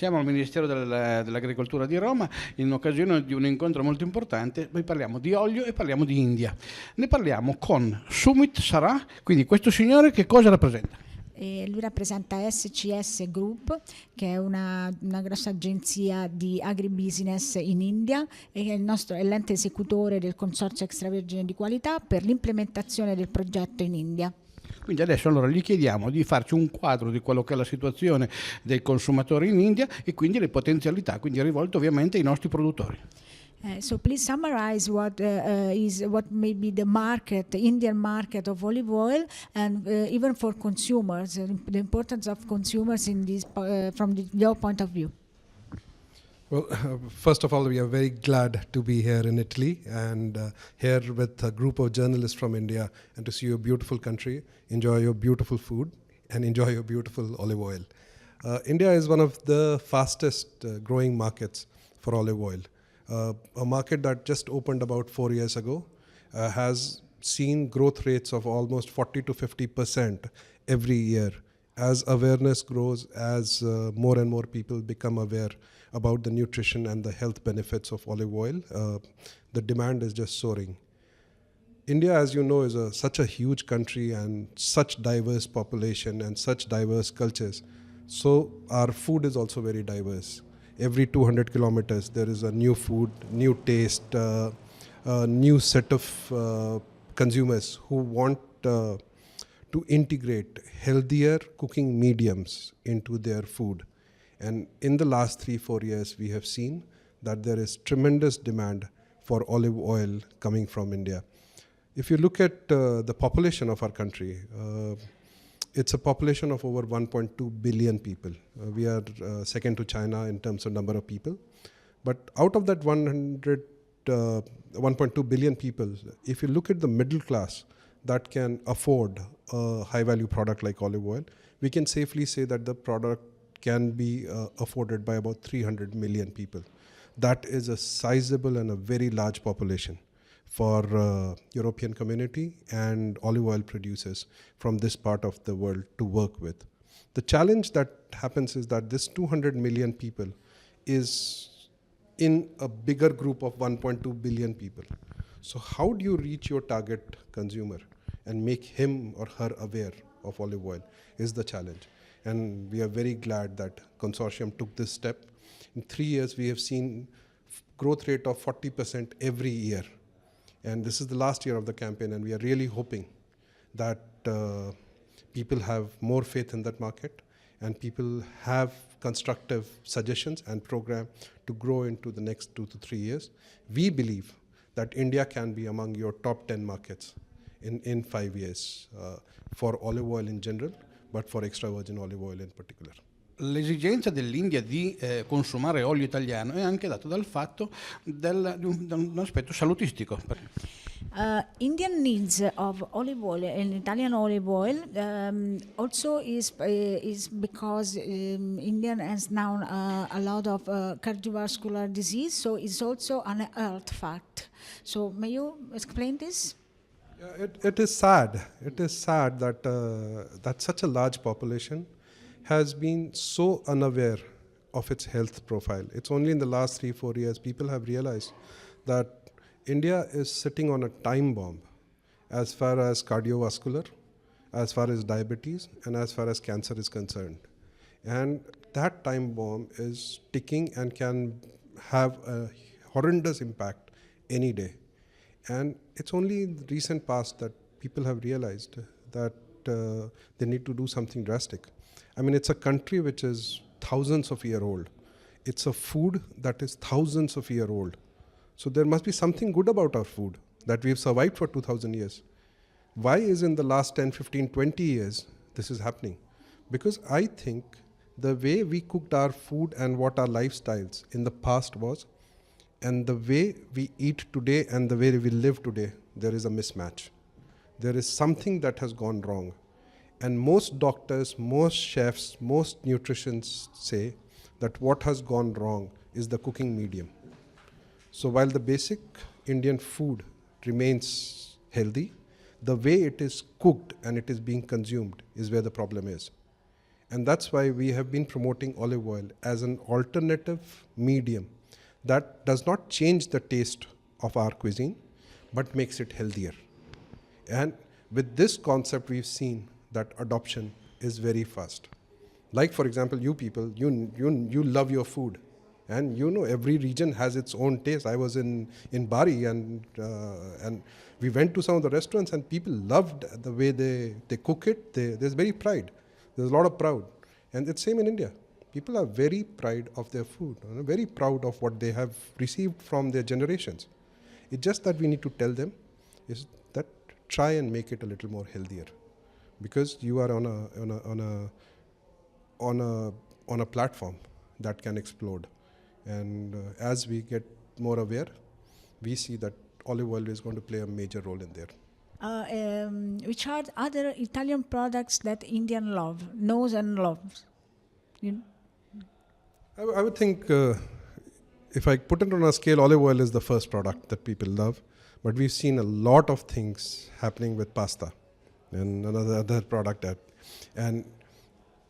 Siamo al Ministero dell'Agricoltura di Roma in occasione di un incontro molto importante. Noi parliamo di olio e parliamo di India. Ne parliamo con Sumit Saran, quindi questo signore che cosa rappresenta? Lui rappresenta SCS Group, che è una grossa agenzia di agribusiness in India e che è l'ente esecutore del consorzio extravergine di qualità per l'implementazione del progetto in India. Quindi adesso allora gli chiediamo di farci un quadro di quello che è la situazione dei consumatori in India e quindi le potenzialità, quindi rivolto ovviamente ai nostri produttori. So please summarize what may be the market, the Indian market of olive oil, and even for consumers, the importance of consumers in this from your point of view. Well, first of all, we are very glad to be here in Italy and here with a group of journalists from India and to see your beautiful country, enjoy your beautiful food and enjoy your beautiful olive oil. India is one of the fastest growing markets for olive oil. A market that just opened about 4 years ago has seen growth rates of almost 40 to 50% every year. As awareness grows, as more and more people become aware about the nutrition and the health benefits of olive oil, the demand is just soaring. India, as you know, is such a huge country and such diverse population and such diverse cultures. So our food is also very diverse. Every 200 kilometers, there is a new food, new taste, a new set of consumers who want to integrate healthier cooking mediums into their food. And in the last 3-4 years, we have seen that there is tremendous demand for olive oil coming from India. If you look at the population of our country, it's a population of over 1.2 billion people. We are second to China in terms of number of people. But out of that 1.2 billion people, if you look at the middle class that can afford a high-value product like olive oil, we can safely say that the product can be afforded by about 300 million people. That is a sizable and a very large population for European community and olive oil producers from this part of the world to work with. The challenge that happens is that this 200 million people is in a bigger group of 1.2 billion people. So how do you reach your target consumer and make him or her aware of olive oil is the challenge. And we are very glad that consortium took this step. In 3 years, we have seen growth rate of 40% every year. And this is the last year of the campaign, and we are really hoping that people have more faith in that market and people have constructive suggestions and program to grow into the next 2 to 3 years. We believe that India can be among your top 10 markets in 5 years for olive oil in general, but for extra virgin olive oil in particular. L'esigenza dell'India di consumare olio italiano è anche data dal fatto di un aspetto salutistico. Indian needs of olive oil and Italian olive oil also is because Indian has now a lot of cardiovascular disease, so it's also an health fact. So may you explain this? It is sad. It is sad that that such a large population has been so unaware of its health profile. It's only in the last 3-4 years people have realized that India is sitting on a time bomb as far as cardiovascular, as far as diabetes, and as far as cancer is concerned. And that time bomb is ticking and can have a horrendous impact any day. And it's only in the recent past that people have realized that they need to do something drastic. I mean, it's a country which is thousands of years old. It's a food that is thousands of years old. So there must be something good about our food that we've survived for 2000 years. Why is in the last 10, 15, 20 years this is happening? Because I think the way we cooked our food and what our lifestyles in the past was, and the way we eat today and the way we live today, there is a mismatch. There is something that has gone wrong. And most doctors, most chefs, most nutritionists say that what has gone wrong is the cooking medium. So while the basic Indian food remains healthy, the way it is cooked and it is being consumed is where the problem is. And that's why we have been promoting olive oil as an alternative medium that does not change the taste of our cuisine, but makes it healthier. And with this concept, we've seen that adoption is very fast. Like, for example, you people, you love your food. And you know, every region has its own taste. I was in Bari and we went to some of the restaurants and people loved the way they cook it. There's very pride. There's a lot of proud. And it's same in India. People are very proud of their food, very proud of what they have received from their generations. It's just that we need to tell them is that try and make it a little more healthier, because you are on a platform that can explode. And as we get more aware, we see that olive oil is going to play a major role in there. Which are other Italian products that Indian knows and loves? I would think if I put it on a scale, olive oil is the first product that people love. But we've seen a lot of things happening with pasta and another product and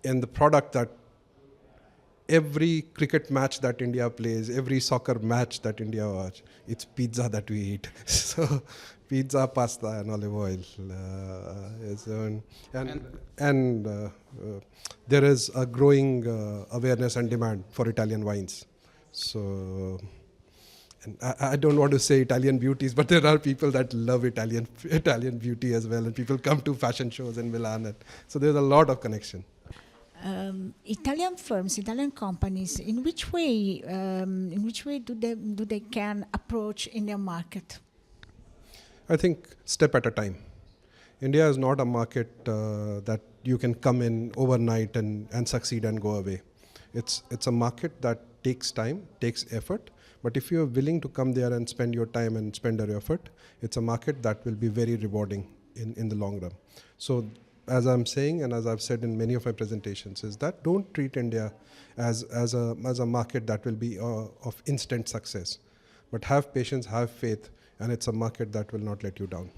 the product that every cricket match that India plays, every soccer match that India watch, it's pizza that we eat. So pizza, pasta, and olive oil. There is a growing awareness and demand for Italian wines. So, and I don't want to say Italian beauties, but there are people that love Italian beauty as well, and people come to fashion shows in Milan. So there's a lot of connection. Italian firms, Italian companies, in which way do they can approach Indian market? I think step at a time. India is not a market that you can come in overnight and succeed and go away. It's a market that takes time, takes effort. But if you're willing to come there and spend your time and spend your effort, it's a market that will be very rewarding in the long run. So, as I'm saying, and as I've said in many of my presentations, is that don't treat India as a market that will be of instant success, but have patience, have faith, and it's a market that will not let you down.